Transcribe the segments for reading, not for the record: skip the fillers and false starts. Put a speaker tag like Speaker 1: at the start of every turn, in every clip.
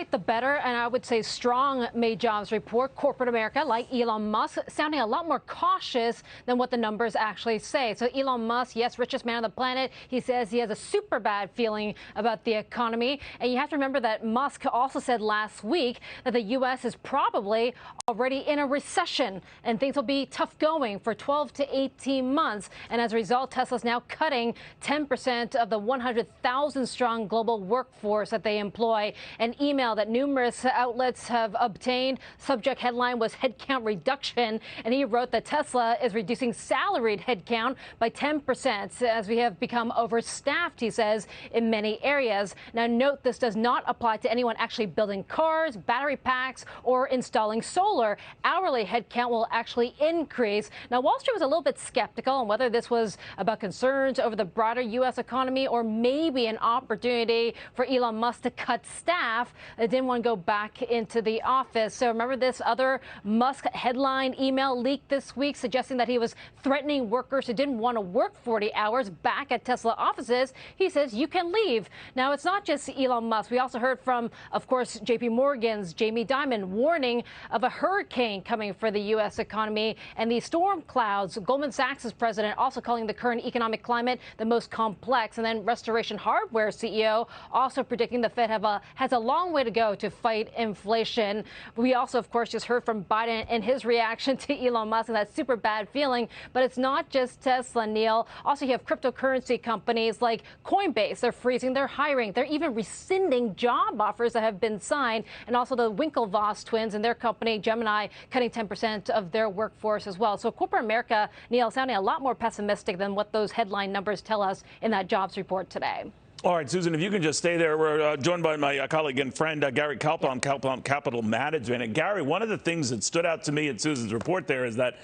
Speaker 1: Despite the better and I would say strong May jobs report, corporate America, like Elon Musk, sounding a lot more cautious than what the numbers actually say. So Elon Musk, yes, richest man on the planet, he says he has a super bad feeling about the economy. And you have to remember that Musk also said last week that the U.S. is probably already in a recession and things will be tough going for 12 to 18 months. And as a result, Tesla's now cutting 10% of the 100,000 strong global workforce that they employ. An email that numerous outlets have obtained. Subject headline was headcount reduction. And he wrote that Tesla is reducing salaried headcount by 10% as we have become overstaffed, he says, in many areas. Now, note this does not apply to anyone actually building cars, battery packs, or installing solar. Hourly headcount will actually increase. Now, Wall Street was a little bit skeptical on whether this was about concerns over the broader U.S. economy or maybe an opportunity for Elon Musk to cut staff that didn't want to go back into the office. So remember this other Musk headline email leaked this week suggesting that he was threatening workers who didn't want to work 40 hours back at Tesla offices. He says you can leave. Now, it's not just Elon Musk. We also heard from, of course, J.P. Morgan's Jamie Dimon warning of a hurricane coming for the U.S. economy and these storm clouds. Goldman Sachs' president also calling the current economic climate the most complex. And then Restoration Hardware CEO also predicting the Fed has a long way to go to fight inflation. We also, of course, just heard from Biden and his reaction to Elon Musk and that super bad feeling. But it's not just Tesla, Neil. Also, you have cryptocurrency companies like Coinbase. They're freezing their hiring. They're even rescinding job offers that have been signed. And also the Winklevoss twins and their company, Gemini, cutting 10% of their workforce as well. So corporate America, Neil, sounding a lot more pessimistic than what those headline numbers tell us in that jobs report today.
Speaker 2: All right, Susan, if you can just stay there. We're joined by my colleague and friend, Gary Kalpon, Kalpon Capital Management. And Gary, one of the things that stood out to me in Susan's report there is that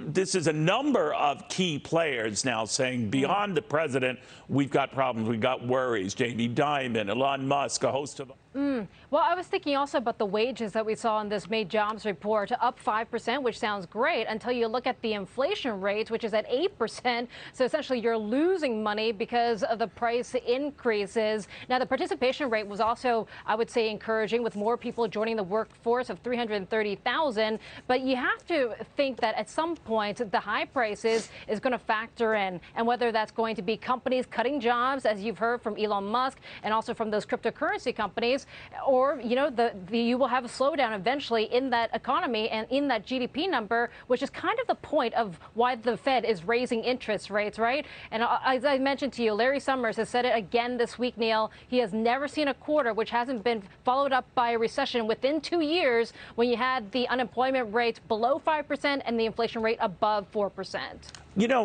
Speaker 2: this is a number of key players now saying beyond the president, we've got problems, we've got worries. Jamie Dimon, Elon Musk, a host of...
Speaker 1: Well, I was thinking also about the wages that we saw in this May jobs report, up 5%, which sounds great until you look at the inflation rate, which is at 8%. So essentially, you're losing money because of the price increases. Now, the participation rate was also, I would say, encouraging with more people joining the workforce of 330,000. But you have to think that at some point, the high prices is going to factor in, and whether that's going to be companies cutting jobs, as you've heard from Elon Musk and also from those cryptocurrency companies, or, you know, you will have a slowdown eventually in that economy and in that GDP number, which is kind of the point of why the Fed is raising interest rates, right? And as I mentioned to you, Larry Summers has said it again this week, Neil. He has never seen a quarter which hasn't been followed up by a recession within 2 years when you had the unemployment rate below 5% and the inflation rate above 4%.
Speaker 2: You know,